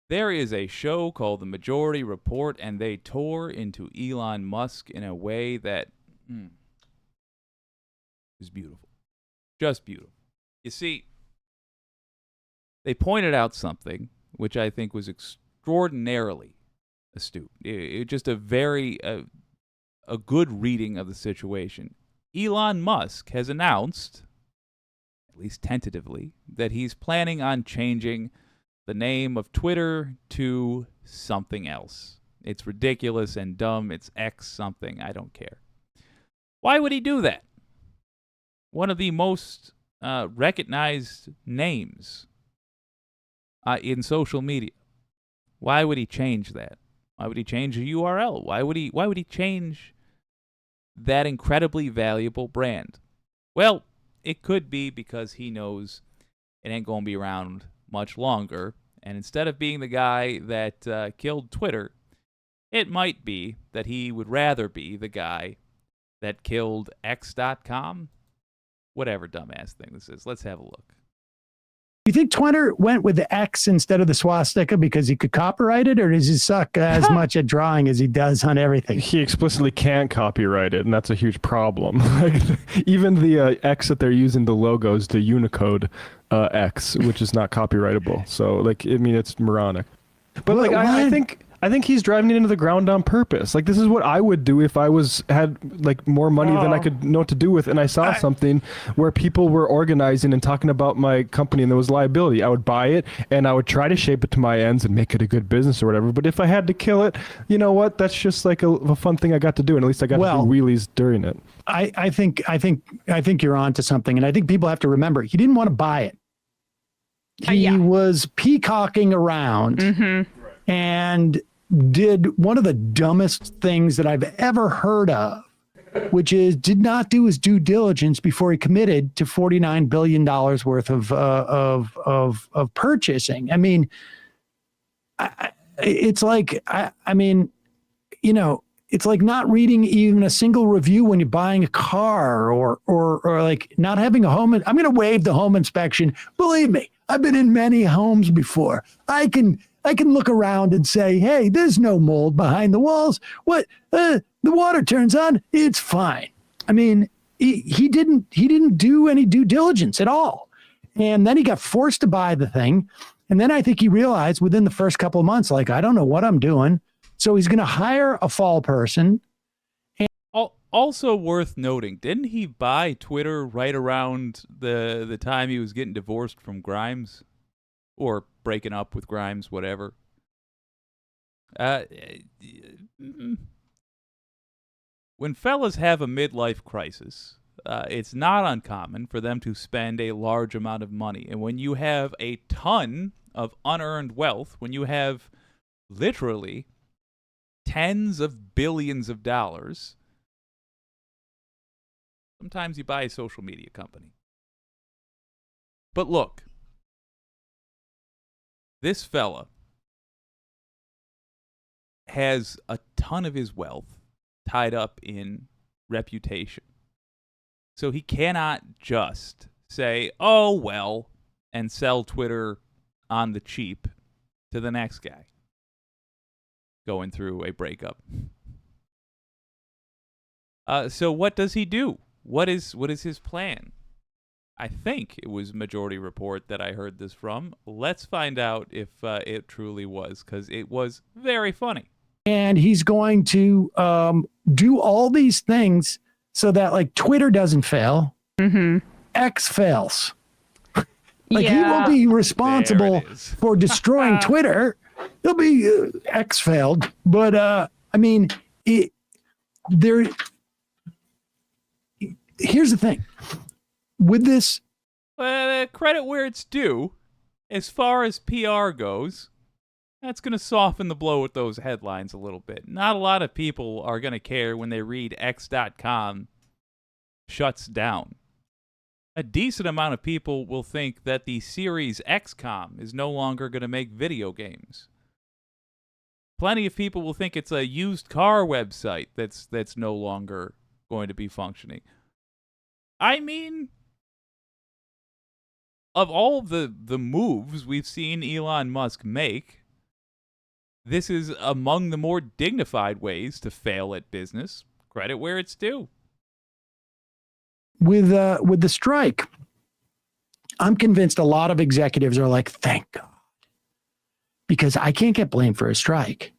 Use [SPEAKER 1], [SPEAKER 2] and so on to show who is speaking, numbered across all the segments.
[SPEAKER 1] There is a show called The Majority Report, and they tore into Elon Musk in a way that is beautiful. Just beautiful. You see, they pointed out something which I think was extraordinarily astute. Just a very a good reading of the situation. Elon Musk has announced, at least tentatively, that he's planning on changing the name of Twitter to something else. It's ridiculous and dumb. It's X something. I don't care. Why would he do that? One of the most recognized names in social media. Why would he change that? Why would he change the URL? Why would he change that incredibly valuable brand? Well, it could be because he knows it ain't going to be around much longer, and instead of being the guy that killed Twitter, it might be that he would rather be the guy that killed X.com. Whatever dumbass thing this is. Let's have a look.
[SPEAKER 2] Do you think Twitter went with the X instead of the swastika because he could copyright it, or does he suck as much at drawing as he does on everything?
[SPEAKER 3] He explicitly can't copyright it, and that's a huge problem. Even the X that they're using, the logo is the Unicode X, which is not copyrightable. So, it's moronic. But I think he's driving it into the ground on purpose. This is what I would do if I had more money than I could know what to do with, and I saw something where people were organizing and talking about my company and there was liability. I would buy it and I would try to shape it to my ends and make it a good business or whatever. But if I had to kill it, you know what? That's just a fun thing I got to do, and at least I got to do wheelies during it.
[SPEAKER 2] I think you're onto something, and I think people have to remember he didn't want to buy it. He was peacocking around and did one of the dumbest things that I've ever heard of, which is did not do his due diligence before he committed to $49 billion worth of purchasing. I mean, it's like it's like not reading even a single review when you're buying a car, or like not having a home. I'm going to waive the home inspection. Believe me, I've been in many homes before. I can look around and say, hey, there's no mold behind the walls. What? The water turns on. It's fine. I mean, he didn't do any due diligence at all. And then he got forced to buy the thing. And then I think he realized within the first couple of months, I don't know what I'm doing. So he's going to hire a fall person.
[SPEAKER 1] Also worth noting, didn't he buy Twitter right around the time he was getting divorced from Grimes? Or breaking up with Grimes, whatever. When fellas have a midlife crisis, it's not uncommon for them to spend a large amount of money. And when you have a ton of unearned wealth, when you have literally tens of billions of dollars, sometimes you buy a social media company. But look, this fella has a ton of his wealth tied up in reputation. So he cannot just say, oh, well, and sell Twitter on the cheap to the next guy going through a breakup. So what does he do? What is his plan? I think it was Majority Report that I heard this from. Let's find out if it truly was, because it was very funny.
[SPEAKER 2] And he's going to do all these things so that Twitter doesn't fail. X fails. He won't be responsible for destroying Twitter. He'll be X failed. But here's the thing. With this,
[SPEAKER 1] credit where it's due, as far as PR goes, that's going to soften the blow with those headlines a little bit. Not a lot of people are going to care when they read X.com shuts down. A decent amount of people will think that the series XCOM is no longer going to make video games. Plenty of people will think it's a used car website that's no longer going to be functioning. I mean, of all the moves we've seen Elon Musk make, This is among the more dignified ways to fail at business. Credit where it's due.
[SPEAKER 2] With the strike, I'm convinced a lot of executives are like, thank God, because I can't get blamed for a strike.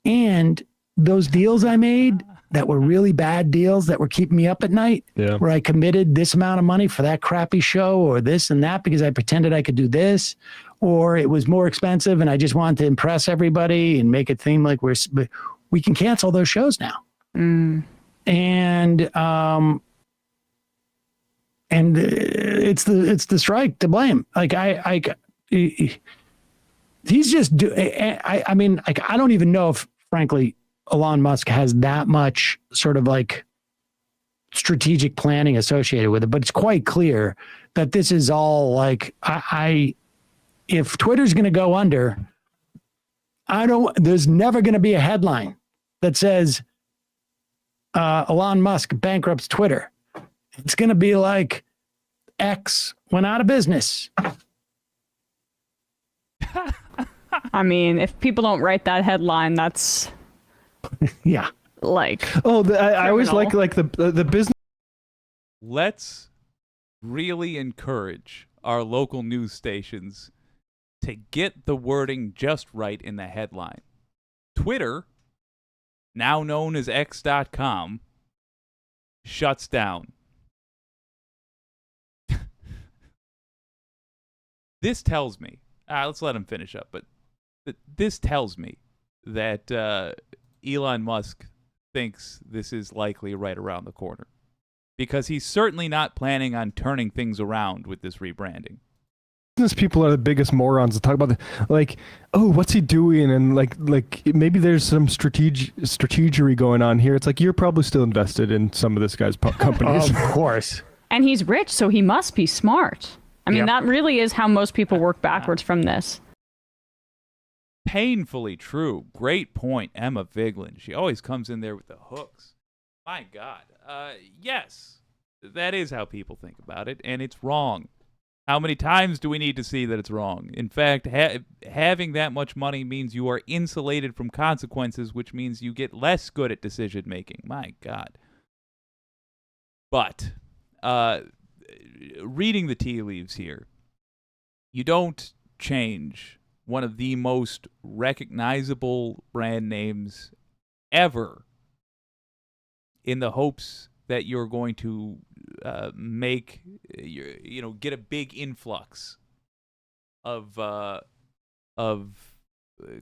[SPEAKER 2] And those deals I made that were really bad deals that were keeping me up at night, where I committed this amount of money for that crappy show or this and that because I pretended I could do this, or it was more expensive and I just wanted to impress everybody and make it seem like we can cancel those shows now. And it's the strike to blame. Like he's just I mean, like, I don't even know if, frankly, Elon Musk has that much sort of like strategic planning associated with it, but it's quite clear that this is all like, if Twitter's going to go under, there's never going to be a headline that says Elon Musk bankrupts Twitter. It's going to be like X went out of business.
[SPEAKER 4] I mean, if people don't write that headline, that's
[SPEAKER 2] yeah.
[SPEAKER 4] Like,
[SPEAKER 3] I always like the business.
[SPEAKER 1] Let's really encourage our local news stations to get the wording just right in the headline. Twitter, now known as X.com, shuts down. This tells me, let's let him finish up, but this tells me that Elon Musk thinks this is likely right around the corner, because he's certainly not planning on turning things around with this rebranding.
[SPEAKER 3] Business people are the biggest morons to talk about like, oh, what's he doing? And like maybe there's some strategery going on here. It's like, you're probably still invested in some of this guy's companies.
[SPEAKER 2] Of course.
[SPEAKER 4] And he's rich, so he must be smart. I mean, that really is how most people work backwards from this.
[SPEAKER 1] Painfully true. Great point, Emma Vigeland. She always comes in there with the hooks. My God. Yes, that is how people think about it, and it's wrong. How many times do we need to see that it's wrong? In fact, having that much money means you are insulated from consequences, which means you get less good at decision making. My God. But reading the tea leaves here, you don't change one of the most recognizable brand names ever in the hopes that you're going to get a big influx of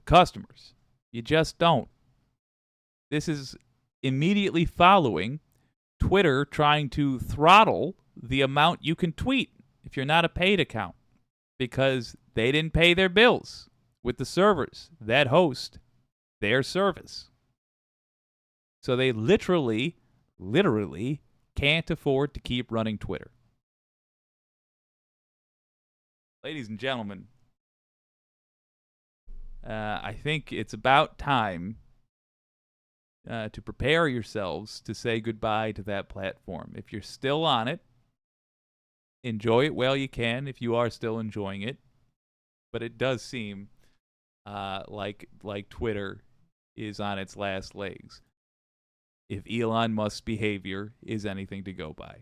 [SPEAKER 1] customers. You just don't. This is immediately following Twitter trying to throttle the amount you can tweet if you're not a paid account, because they didn't pay their bills with the servers that host their service. So they literally can't afford to keep running Twitter. Ladies and gentlemen, I think it's about time to prepare yourselves to say goodbye to that platform. If you're still on it, enjoy it while you can, if you are still enjoying it. But it does seem like Twitter is on its last legs, if Elon Musk's behavior is anything to go by.